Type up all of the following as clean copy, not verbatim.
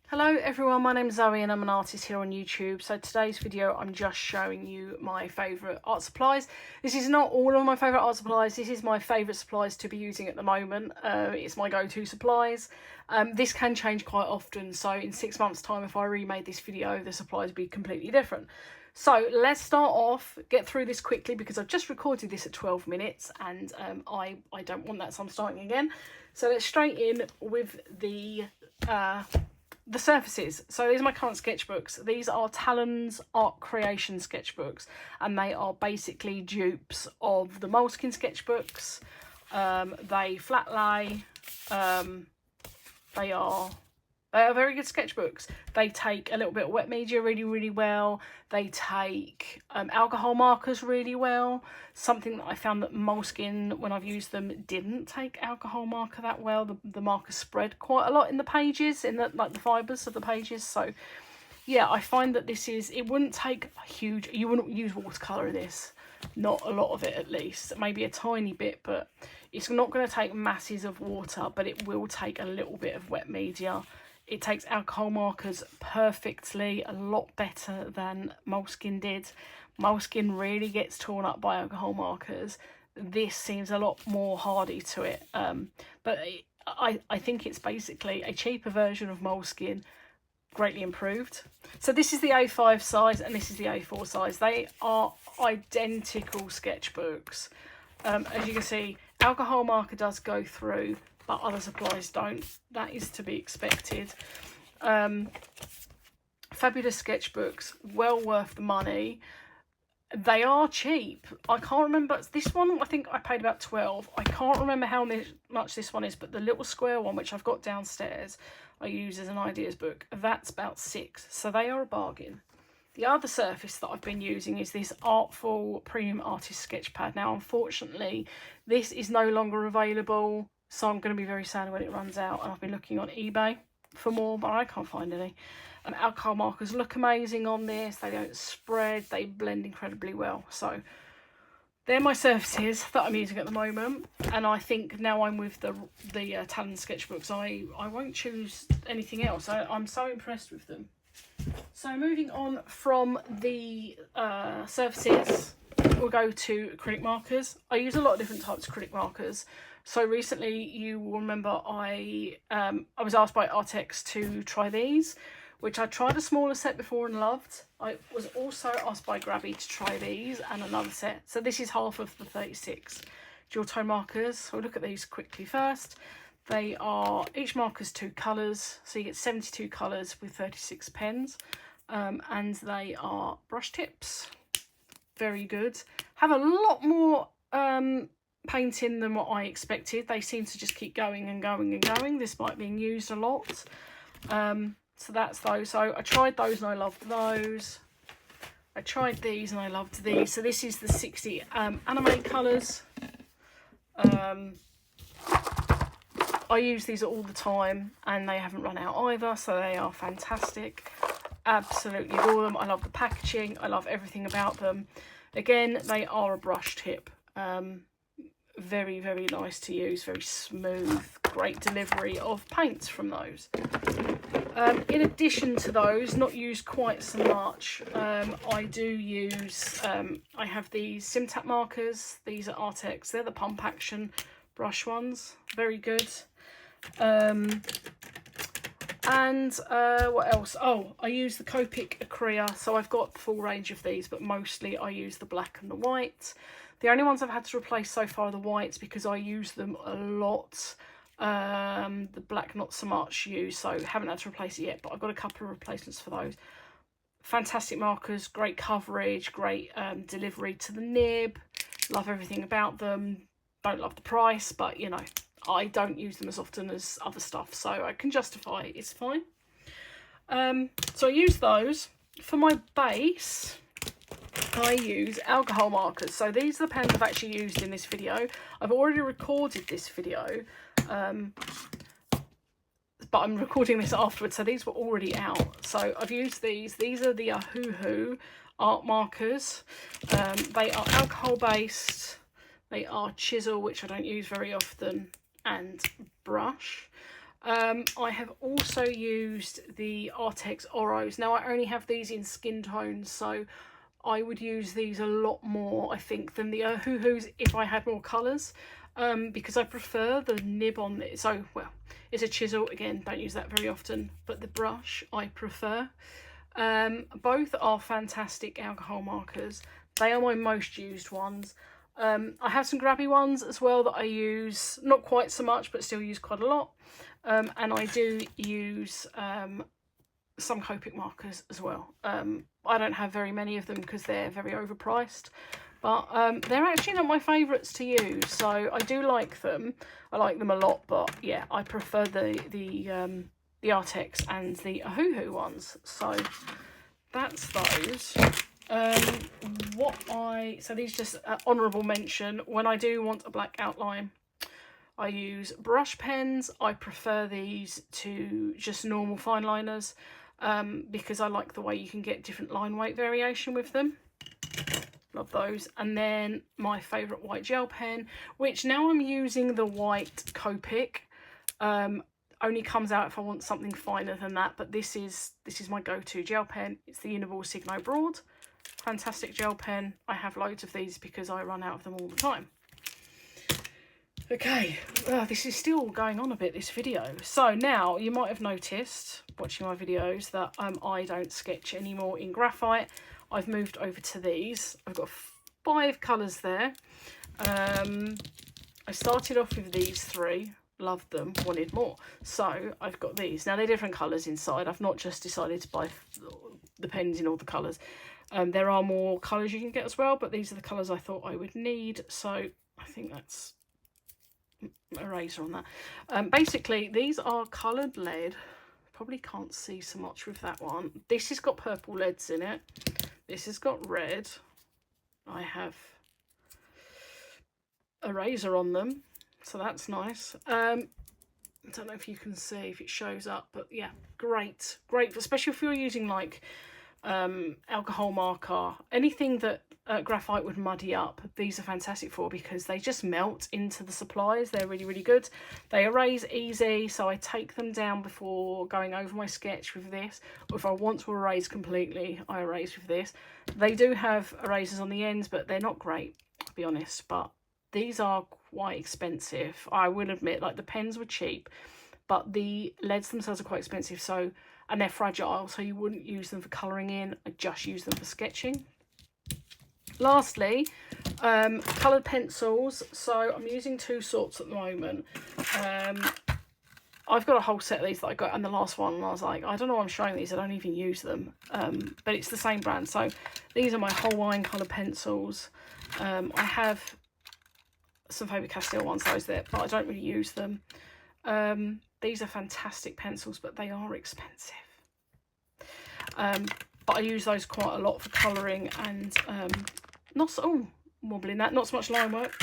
Hello everyone, my name is Zoe and I'm an artist here on YouTube. So today's video I'm just showing you my favourite art supplies. This is not all of my favourite art supplies, this is my favourite supplies to be using at the moment. It's my go-to supplies. This can change quite often, so in 6 months time if I remade this video the supplies would be completely different. So let's start off, get through this quickly because I've just recorded this at 12 minutes and I don't want that, so I'm starting again. So let's straight in with the surfaces. So these are my current sketchbooks. These are Talon's art creation sketchbooks and they are basically dupes of the Moleskine sketchbooks. They flat lay, they are very good sketchbooks. They take a little bit of wet media really well. They take alcohol markers really well. Something that I found that Moleskine, when I've used them, didn't take alcohol marker that well. The markers spread quite a lot in the pages, in the fibres of the pages. So yeah, I find that this is, it wouldn't take a huge, you wouldn't use watercolour in this. Not a lot of it at least, maybe a tiny bit, but it's not going to take masses of water, but it will take a little bit of wet media. It takes alcohol markers perfectly, a lot better than Moleskine did. Moleskine really gets torn up by alcohol markers. This seems a lot more hardy to it, but I think it's basically a cheaper version of Moleskine, greatly improved. So this is the A5 size and this is the A4 size. They are identical sketchbooks. As you can see, alcohol marker does go through, but other supplies don't. That is to be expected. Fabulous sketchbooks, well worth the money. They are cheap. I can't remember, this one I think I paid about 12. I can't remember how much this one is, but the little square one which I've got downstairs I use as an ideas book, that's about 6, so they are a bargain. The other surface that I've been using is this Artful Premium Artist Sketch Pad. Now unfortunately this is no longer available, so I'm going to be very sad when it runs out, and I've been looking on eBay for more, but I can't find any. Alcohol markers look amazing on this, they don't spread, they blend incredibly well. So they're my surfaces that I'm using at the moment, and I think now I'm with the Talon sketchbooks, I won't choose anything else. I'm so impressed with them. So moving on from the surfaces, we'll go to acrylic markers. I use a lot of different types of acrylic markers. So recently, you will remember I was asked by Artex to try these, which I tried a smaller set before and loved. I was also asked by Grabby to try these and another set. So this is half of the 36 dual tone markers. So we'll look at these quickly first. They are, each marker's 2 colours, so you get 72 colours with 36 pens, and they are brush tips. Very good. Have a lot more paint in than what I expected. They seem to just keep going and going and going, despite being used a lot. So that's those. So I tried those and I loved those. I tried these and I loved these. So this is the 60 anime colours. I use these all the time and they haven't run out either, so they are fantastic. Absolutely adore them. I love the packaging, I love everything about them. Again, they are a brush tip. Very nice to use, very smooth, great delivery of paints from those. In addition to those, not used quite so much, I do use, I have these Simtap markers. These are Artex, they're the pump action brush ones, very good. What else? Oh, I use the Copic Acrylic, so I've got the full range of these, but mostly I use the black and the white. The only ones I've had to replace so far are the whites because I use them a lot. The black not so much used, so haven't had to replace it yet, but I've got a couple of replacements for those. Fantastic markers, great coverage, great delivery to the nib. Love everything about them. Don't love the price, but you know, I don't use them as often as other stuff, so I can justify it, it's fine. So I use those. For my base, I use alcohol markers. So these are the pens I've actually used in this video. I've already recorded this video, but I'm recording this afterwards, so these were already out. So I've used these. These are the Ahoo art markers. They are alcohol based. They are chisel, which I don't use very often, and brush. I have also used the Artex Oros. Now I only have these in skin tones, so I would use these a lot more, I think, than the Ohuhus if I had more colours, because I prefer the nib on it. So, well, it's a chisel, again, don't use that very often, but the brush I prefer. Both are fantastic alcohol markers. They are my most used ones. I have some grabby ones as well that I use, not quite so much, but still use quite a lot. And I do use some Copic markers as well. I don't have very many of them because they're very overpriced, but they're actually not my favourites to use, so I do like them. I like them a lot, but yeah, I prefer the Artex and the Ohuhu ones. So that's those. So these just honourable mention. When I do want a black outline, I use brush pens. I prefer these to just normal fine liners, because I like the way you can get different line weight variation with them. Love those. And then my favourite white gel pen, which now I'm using the white Copic. Only comes out if I want something finer than that, but this is my go-to gel pen. It's the Uniball Signo Broad. Fantastic gel pen. I have loads of these because I run out of them all the time. Okay, this is still going on a bit, this video. So now you might have noticed watching my videos that I don't sketch anymore in graphite. I've moved over to these. I've got 5 colours there. I started off with these 3, loved them, wanted more, so I've got these. Now they're different colours inside. I've not just decided to buy the pens in all the colours. There are more colours you can get as well, but these are the colours I thought I would need, so I think that's eraser on that. Basically these are coloured lead. Probably can't see so much with that one. This has got purple leads in it. This has got red. I have eraser on them, so that's nice. I don't know if you can see if it shows up, but yeah, great, especially if you're using like alcohol marker, anything that graphite would muddy up. These are fantastic for, because they just melt into the supplies. They're really good. They erase easy, so I take them down before going over my sketch with this, or if I want to erase completely, I erase with this. They do have erasers on the ends, but they're not great, to be honest. But these are quite expensive, I will admit. Like, the pens were cheap, but the leads themselves are quite expensive, so, and they're fragile, so you wouldn't use them for colouring in. I just use them for sketching. Lastly, coloured pencils. So I'm using 2 sorts at the moment. I've got a whole set of these that I got in the last one, and I was like, I don't know why I'm showing these, I don't even use them. But it's the same brand. So these are my Hawaiian coloured pencils. I have some Faber-Castell ones, those there, but I don't really use them. These are fantastic pencils, but they are expensive. But I use those quite a lot for colouring and not so wobbling that, not so much line work.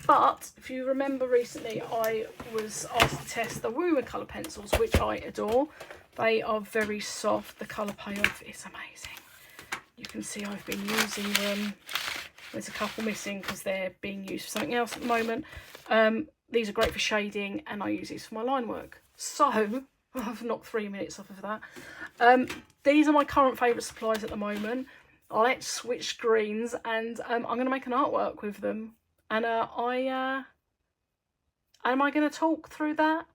But if you remember recently, I was asked to test the Woomer colour pencils, which I adore. They are very soft. The colour payoff is amazing. You can see I've been using them. There's a couple missing because they're being used for something else at the moment. These are great for shading, and I use these for my line work. So I've knocked 3 minutes off of that. These are my current favourite supplies at the moment. Let's switch screens, and I'm going to make an artwork with them. And am I going to talk through that?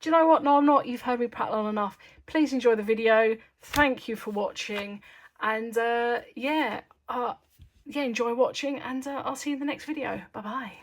Do you know what? No, I'm not. You've heard me prattle on enough. Please enjoy the video. Thank you for watching. And yeah, enjoy watching, and I'll see you in the next video. Bye-bye.